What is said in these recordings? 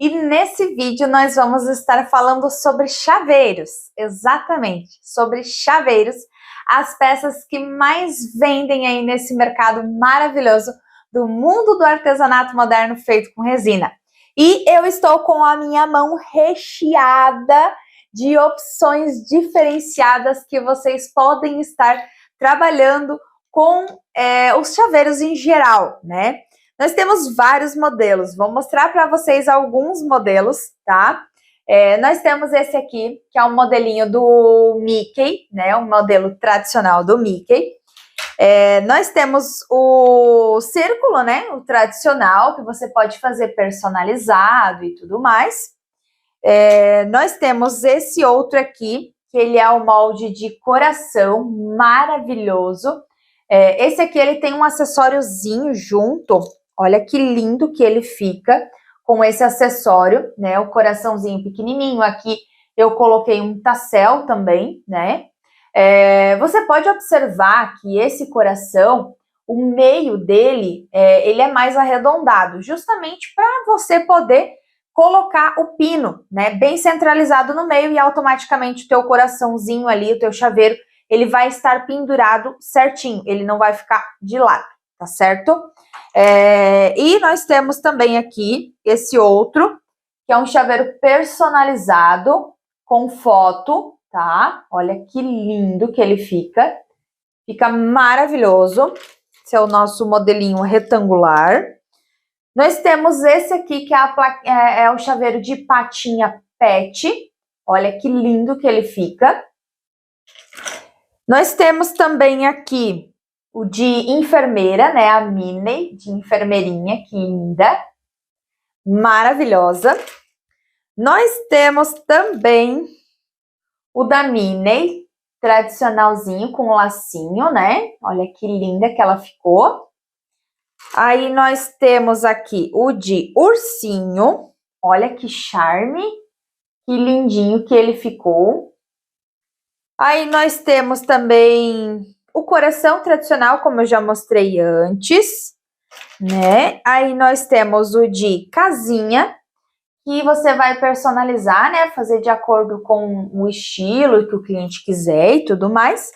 E nesse vídeo nós vamos estar falando sobre chaveiros, exatamente, sobre chaveiros, as peças que mais vendem aí nesse mercado maravilhoso do mundo do artesanato moderno feito com resina. E eu estou com a minha mão recheada de opções diferenciadas que vocês podem estar trabalhando com os chaveiros em geral, né? Nós temos vários modelos, vou mostrar para vocês alguns modelos, tá? Nós temos esse aqui, que é um modelinho do Mickey, né? Um modelo tradicional do Mickey. Nós temos o círculo, né? O tradicional, que você pode fazer personalizado e tudo mais. Nós temos esse outro aqui, que ele é o molde de coração, maravilhoso. Esse aqui, ele tem um acessóriozinho junto. Olha que lindo que ele fica com esse acessório, né? O coraçãozinho pequenininho. Aqui eu coloquei um tassel também, né? Você pode observar que esse coração, o meio dele, ele é mais arredondado, justamente para você poder colocar o pino, né? Bem centralizado no meio e automaticamente o teu coraçãozinho ali, o teu chaveiro, ele vai estar pendurado certinho, ele não vai ficar de lado, tá certo? E nós temos também aqui esse outro, que é um chaveiro personalizado com foto, tá? Olha que lindo que ele fica. Fica maravilhoso. Esse é o nosso modelinho retangular. Nós temos esse aqui, que é o chaveiro de patinha pet. Olha que lindo que ele fica. Nós temos também aqui o de enfermeira, né? A Minnie, de enfermeirinha, que linda. Maravilhosa. Nós temos também o da Minnie, tradicionalzinho, com lacinho, né? Olha que linda que ela ficou. Aí nós temos aqui o de ursinho. Olha que charme, que lindinho que ele ficou. Aí nós temos também o coração tradicional, como eu já mostrei antes, né? Aí nós temos o de casinha, que você vai personalizar, né? Fazer de acordo com o estilo que o cliente quiser e tudo mais.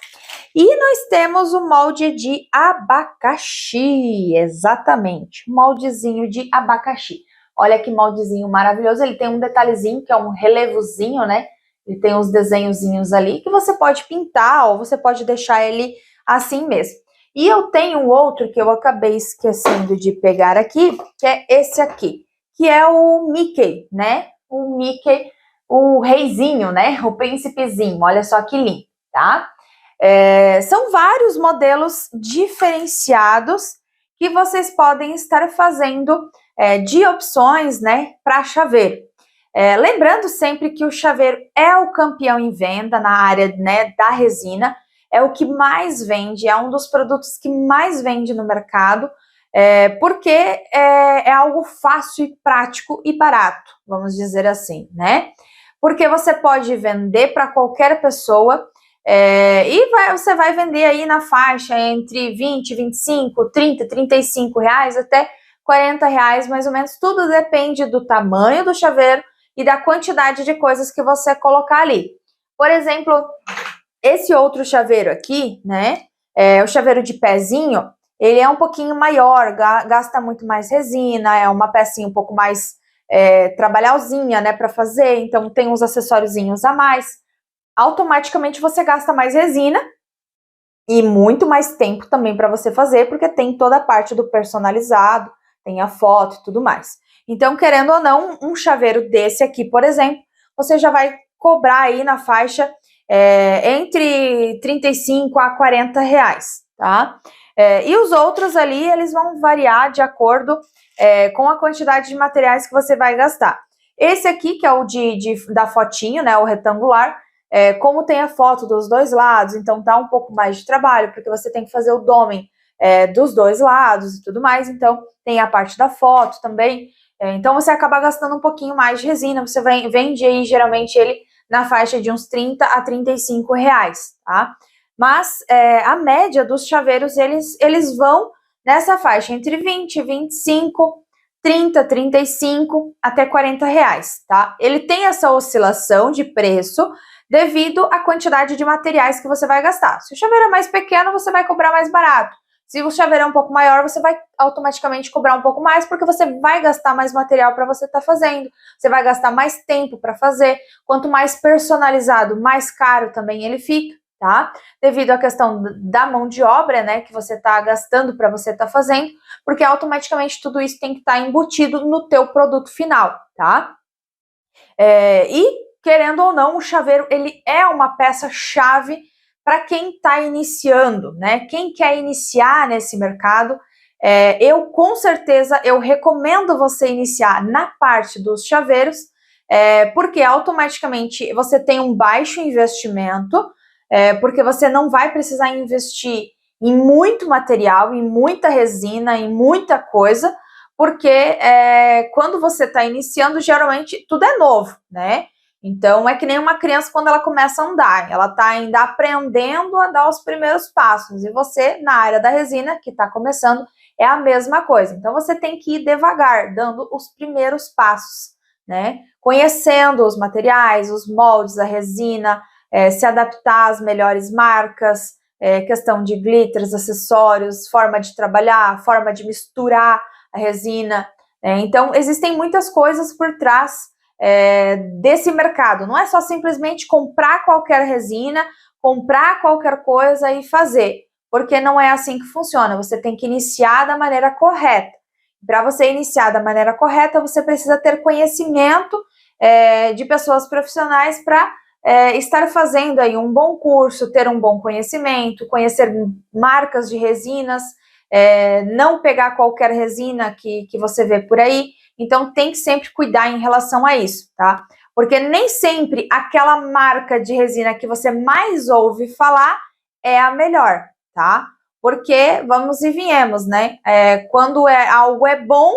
E nós temos o molde de abacaxi, exatamente, moldezinho de abacaxi. Olha que moldezinho maravilhoso, ele tem um detalhezinho que é um relevozinho, né? Ele tem uns desenhozinhos ali que você pode pintar ou você pode deixar ele assim mesmo. E eu tenho um outro que eu acabei esquecendo de pegar aqui, que é esse aqui, que é o Mickey, né? O Mickey, o reizinho, né? O príncipezinho, olha só que lindo, tá? São vários modelos diferenciados que vocês podem estar fazendo de opções, né, para chaveiro. Lembrando sempre que o chaveiro é o campeão em venda na área, né, da resina, é o que mais vende, é um dos produtos que mais vende no mercado, porque é algo fácil e prático e barato, vamos dizer assim, né? Porque você pode vender para qualquer pessoa, você vai vender aí na faixa entre 20, 25, 30, 35 reais até 40 reais, mais ou menos. Tudo depende do tamanho do chaveiro e da quantidade de coisas que você colocar ali. Por exemplo, esse outro chaveiro aqui, né, o chaveiro de pezinho, ele é um pouquinho maior, gasta muito mais resina, é uma pecinha um pouco mais trabalhosinha, né, para fazer, então tem uns acessóriozinhos a mais. Automaticamente você gasta mais resina e muito mais tempo também para você fazer, porque tem toda a parte do personalizado, tem a foto e tudo mais. Então, querendo ou não, um chaveiro desse aqui, por exemplo, você já vai cobrar aí na faixa entre 35 a 40 reais, tá? E os outros ali, eles vão variar de acordo com a quantidade de materiais que você vai gastar. Esse aqui, que é o da fotinho, né, o retangular, como tem a foto dos dois lados, então dá um pouco mais de trabalho, porque você tem que fazer o dome dos dois lados e tudo mais, então tem a parte da foto também, então você acaba gastando um pouquinho mais de resina, você vende aí geralmente ele na faixa de uns 30 a 35 reais, tá? Mas a média dos chaveiros, eles vão nessa faixa entre 20 e 25, 30, 35 até 40 reais, tá? Ele tem essa oscilação de preço devido à quantidade de materiais que você vai gastar. Se o chaveiro é mais pequeno, você vai cobrar mais barato. Se o chaveiro é um pouco maior, você vai automaticamente cobrar um pouco mais, porque você vai gastar mais material para você estar fazendo, você vai gastar mais tempo para fazer. Quanto mais personalizado, mais caro também ele fica, tá? Devido à questão da mão de obra, né, que você está gastando para você estar fazendo, porque automaticamente tudo isso tem que estar embutido no teu produto final, tá? E, querendo ou não, o chaveiro, ele é uma peça-chave para quem está iniciando, né? Quem quer iniciar nesse mercado, eu com certeza eu recomendo você iniciar na parte dos chaveiros, porque automaticamente você tem um baixo investimento, porque você não vai precisar investir em muito material, em muita resina, em muita coisa, porque quando você está iniciando, geralmente tudo é novo, né? Então, é que nem uma criança quando ela começa a andar, ela está ainda aprendendo a dar os primeiros passos, e você, na área da resina, que está começando, é a mesma coisa. Então, você tem que ir devagar, dando os primeiros passos, né? Conhecendo os materiais, os moldes, a resina, se adaptar às melhores marcas, questão de glitters, acessórios, forma de trabalhar, forma de misturar a resina. Então, existem muitas coisas por trás desse mercado. Não é só simplesmente comprar qualquer resina, comprar qualquer coisa e fazer, porque não é assim que funciona. Você tem que iniciar da maneira correta. Para você iniciar da maneira correta, você precisa ter conhecimento de pessoas profissionais para estar fazendo aí um bom curso, ter um bom conhecimento, conhecer marcas de resinas, não pegar qualquer resina que você vê por aí. Então, tem que sempre cuidar em relação a isso, tá? Porque nem sempre aquela marca de resina que você mais ouve falar é a melhor, tá? Porque, vamos e viemos, né? Quando algo é bom,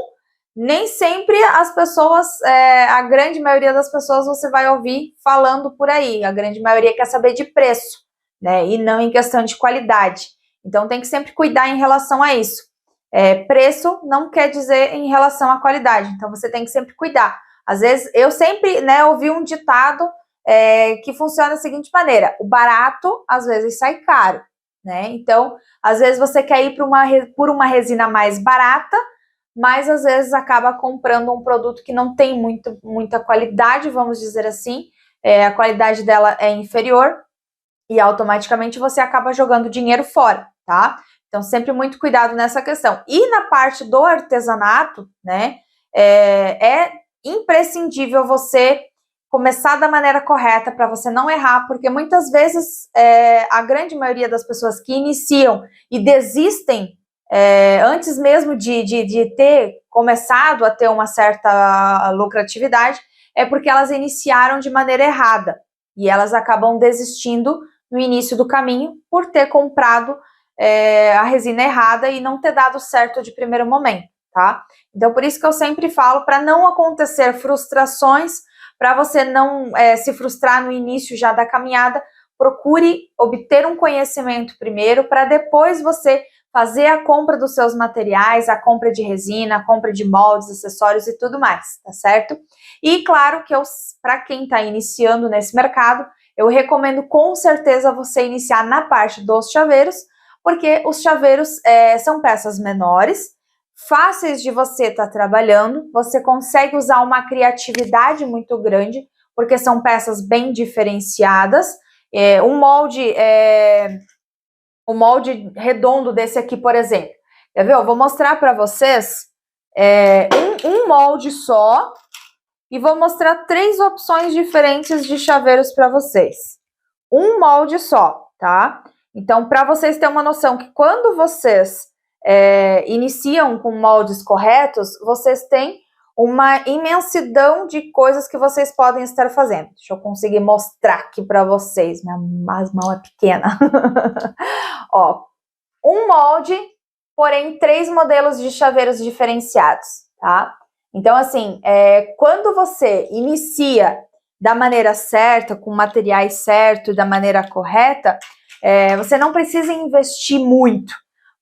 nem sempre as pessoas, a grande maioria das pessoas você vai ouvir falando por aí. A grande maioria quer saber de preço, né? E não em questão de qualidade. Então, tem que sempre cuidar em relação a isso. Preço não quer dizer em relação à qualidade, então você tem que sempre cuidar. Às vezes, eu sempre ouvi um ditado que funciona da seguinte maneira: o barato às vezes sai caro, né? Então, às vezes você quer ir por uma resina mais barata, mas às vezes acaba comprando um produto que não tem muita qualidade, vamos dizer assim, a qualidade dela é inferior e automaticamente você acaba jogando dinheiro fora, tá? Então, sempre muito cuidado nessa questão. E na parte do artesanato, né, é imprescindível você começar da maneira correta para você não errar, porque muitas vezes a grande maioria das pessoas que iniciam e desistem antes mesmo de ter começado a ter uma certa lucratividade, é porque elas iniciaram de maneira errada e elas acabam desistindo no início do caminho por ter comprado a resina errada e não ter dado certo de primeiro momento, tá? Então, por isso que eu sempre falo, para não acontecer frustrações, para você não se frustrar no início já da caminhada, procure obter um conhecimento primeiro, para depois você fazer a compra dos seus materiais, a compra de resina, a compra de moldes, acessórios e tudo mais, tá certo? E claro que para quem está iniciando nesse mercado, eu recomendo com certeza você iniciar na parte dos chaveiros, porque os chaveiros são peças menores, fáceis de você estar trabalhando, você consegue usar uma criatividade muito grande, porque são peças bem diferenciadas. Um molde redondo desse aqui, por exemplo. Quer ver? Eu vou mostrar para vocês um molde só e vou mostrar 3 opções diferentes de chaveiros para vocês. Um molde só, tá? Então, para vocês terem uma noção que quando vocês iniciam com moldes corretos, vocês têm uma imensidão de coisas que vocês podem estar fazendo. Deixa eu conseguir mostrar aqui para vocês. Minha mão é pequena. Ó, um molde, porém 3 modelos de chaveiros diferenciados, tá? Então, assim, quando você inicia da maneira certa, com materiais certos, da maneira correta, você não precisa investir muito.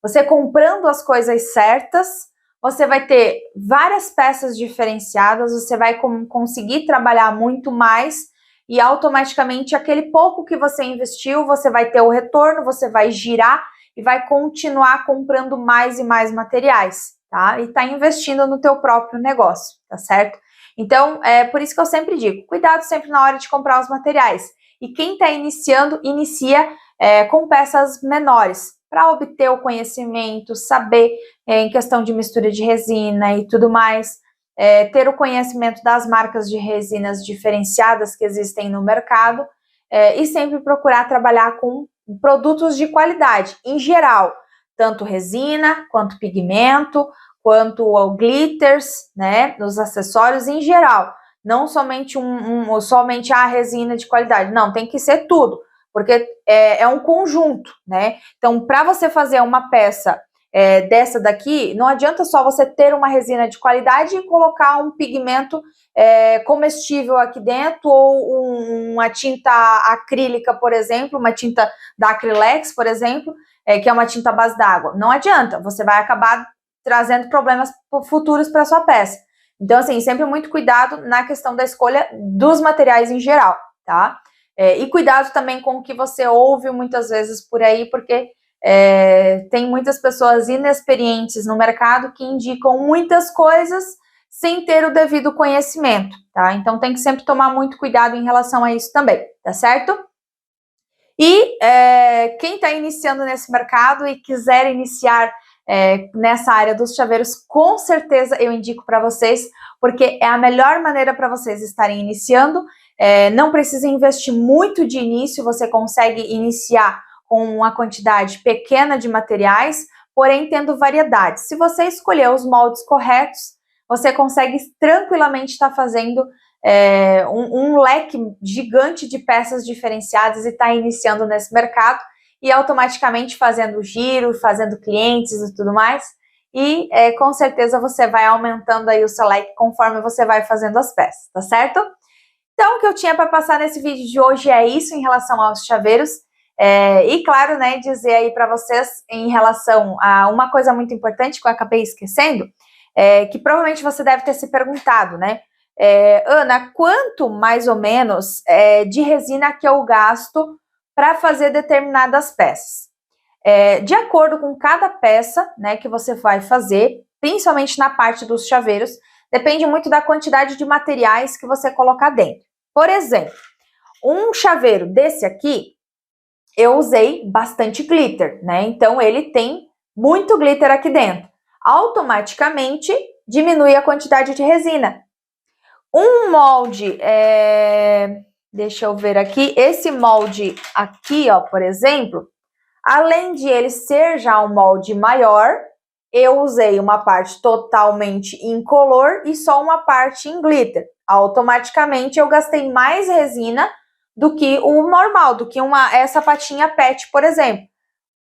Você comprando as coisas certas, você vai ter várias peças diferenciadas, você vai conseguir trabalhar muito mais e automaticamente aquele pouco que você investiu, você vai ter o retorno, você vai girar e vai continuar comprando mais e mais materiais, tá? E tá investindo no teu próprio negócio, tá certo? Então, é por isso que eu sempre digo, cuidado sempre na hora de comprar os materiais. E quem tá iniciando, inicia com peças menores, para obter o conhecimento, saber em questão de mistura de resina e tudo mais, ter o conhecimento das marcas de resinas diferenciadas que existem no mercado e sempre procurar trabalhar com produtos de qualidade, em geral, tanto resina, quanto pigmento, quanto glitters, né, nos acessórios em geral, não somente somente a resina de qualidade, não, tem que ser tudo, porque é um conjunto, né? Então, para você fazer uma peça dessa daqui, não adianta só você ter uma resina de qualidade e colocar um pigmento comestível aqui dentro ou uma tinta acrílica, por exemplo, uma tinta da Acrylex, por exemplo, que é uma tinta à base d'água. Não adianta, você vai acabar trazendo problemas futuros para sua peça. Então, assim, sempre muito cuidado na questão da escolha dos materiais em geral, tá? E cuidado também com o que você ouve muitas vezes por aí, porque tem muitas pessoas inexperientes no mercado que indicam muitas coisas sem ter o devido conhecimento, tá? Então tem que sempre tomar muito cuidado em relação a isso também, tá certo? E quem está iniciando nesse mercado e quiser iniciar nessa área dos chaveiros, com certeza eu indico para vocês, porque é a melhor maneira para vocês estarem iniciando. Não precisa investir muito de início, você consegue iniciar com uma quantidade pequena de materiais, porém tendo variedade. Se você escolher os moldes corretos, você consegue tranquilamente estar fazendo um leque gigante de peças diferenciadas e está iniciando nesse mercado e automaticamente fazendo giro, fazendo clientes e tudo mais. E com certeza você vai aumentando aí o seu leque conforme você vai fazendo as peças, tá certo? Então, o que eu tinha para passar nesse vídeo de hoje é isso em relação aos chaveiros. E claro, né, dizer aí para vocês em relação a uma coisa muito importante que eu acabei esquecendo, que provavelmente você deve ter se perguntado, né? Ana, quanto mais ou menos de resina que eu gasto para fazer determinadas peças? De acordo com cada peça, né, que você vai fazer, principalmente na parte dos chaveiros, depende muito da quantidade de materiais que você colocar dentro. Por exemplo, um chaveiro desse aqui, eu usei bastante glitter, né? Então ele tem muito glitter aqui dentro. Automaticamente diminui a quantidade de resina. Um molde, deixa eu ver aqui, esse molde aqui, ó, por exemplo, além de ele ser já um molde maior, eu usei uma parte totalmente incolor e só uma parte em glitter. Automaticamente eu gastei mais resina do que o normal, do que essa patinha PET, por exemplo.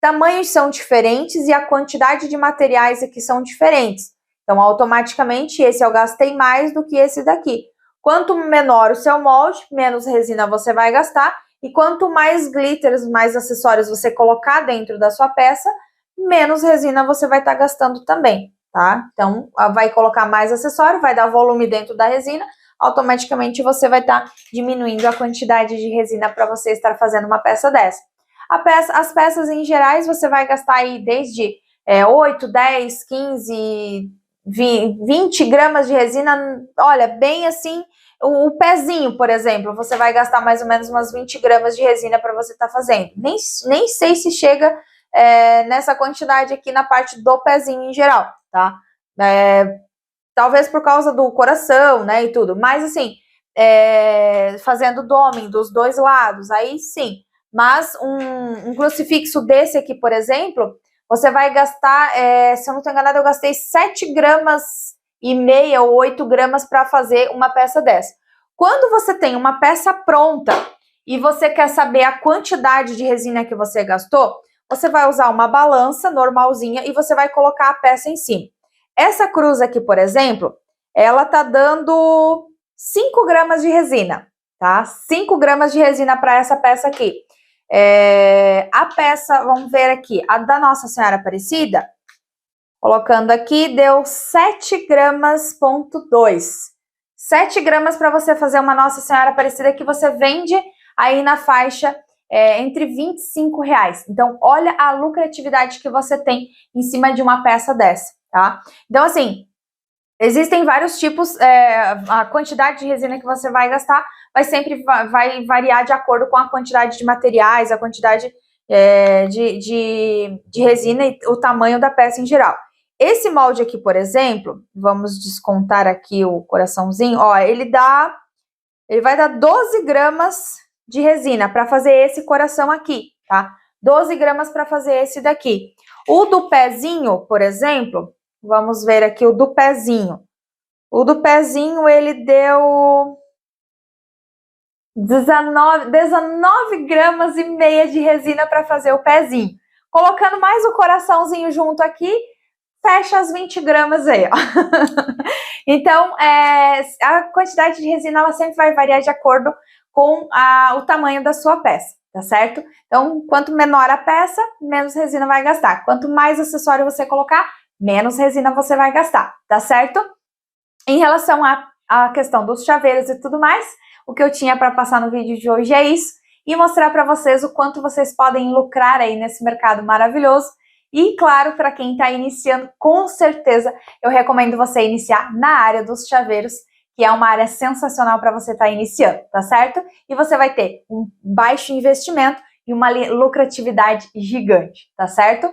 Tamanhos são diferentes e a quantidade de materiais aqui são diferentes. Então, automaticamente, esse eu gastei mais do que esse daqui. Quanto menor o seu molde, menos resina você vai gastar. E quanto mais glitters, mais acessórios você colocar dentro da sua peça, menos resina você vai estar gastando também, tá? Então, vai colocar mais acessório, vai dar volume dentro da resina, automaticamente você vai estar diminuindo a quantidade de resina para você estar fazendo uma peça dessa. As peças em gerais você vai gastar aí desde 8, 10, 15, 20 gramas de resina, olha, bem assim, o pezinho, por exemplo, você vai gastar mais ou menos umas 20 gramas de resina para você estar fazendo. Nem sei se chega nessa quantidade aqui na parte do pezinho em geral, tá? Talvez por causa do coração, né, e tudo, mas assim, fazendo doming dos dois lados, aí sim. Mas um crucifixo desse aqui, por exemplo, você vai gastar, se eu não estou enganada, eu gastei 7 gramas e meia ou 8 gramas para fazer uma peça dessa. Quando você tem uma peça pronta e você quer saber a quantidade de resina que você gastou, você vai usar uma balança normalzinha e você vai colocar a peça em cima. Essa cruz aqui, por exemplo, ela tá dando 5 gramas de resina, tá? 5 gramas de resina para essa peça aqui. A peça, vamos ver aqui, a da Nossa Senhora Aparecida, Colocando aqui, deu 7 gramas,2. 7 gramas para você fazer uma Nossa Senhora Aparecida que você vende aí na faixa entre R$ 25. Então, olha a lucratividade que você tem em cima de uma peça dessa, tá? Então, assim, existem vários tipos, a quantidade de resina que você vai gastar vai variar de acordo com a quantidade de materiais, a quantidade de resina e o tamanho da peça em geral. Esse molde aqui, por exemplo, vamos descontar aqui o coraçãozinho, ó, ele vai dar 12 gramas de resina para fazer esse coração aqui, tá? 12 gramas para fazer esse daqui. O do pezinho, por exemplo, vamos ver aqui o do pezinho. O do pezinho, ele deu 19 gramas e meia de resina para fazer o pezinho. Colocando mais o coraçãozinho junto aqui, fecha as 20 gramas aí, ó. Então, a quantidade de resina, ela sempre vai variar de acordo com o tamanho da sua peça, tá certo? Então, quanto menor a peça, menos resina vai gastar. Quanto mais acessório você colocar, menos resina você vai gastar, tá certo? Em relação à questão dos chaveiros e tudo mais, o que eu tinha para passar no vídeo de hoje é isso, e mostrar para vocês o quanto vocês podem lucrar aí nesse mercado maravilhoso. E, claro, para quem está iniciando, com certeza eu recomendo você iniciar na área dos chaveiros, que é uma área sensacional para você estar iniciando, tá certo? E você vai ter um baixo investimento e uma lucratividade gigante, tá certo?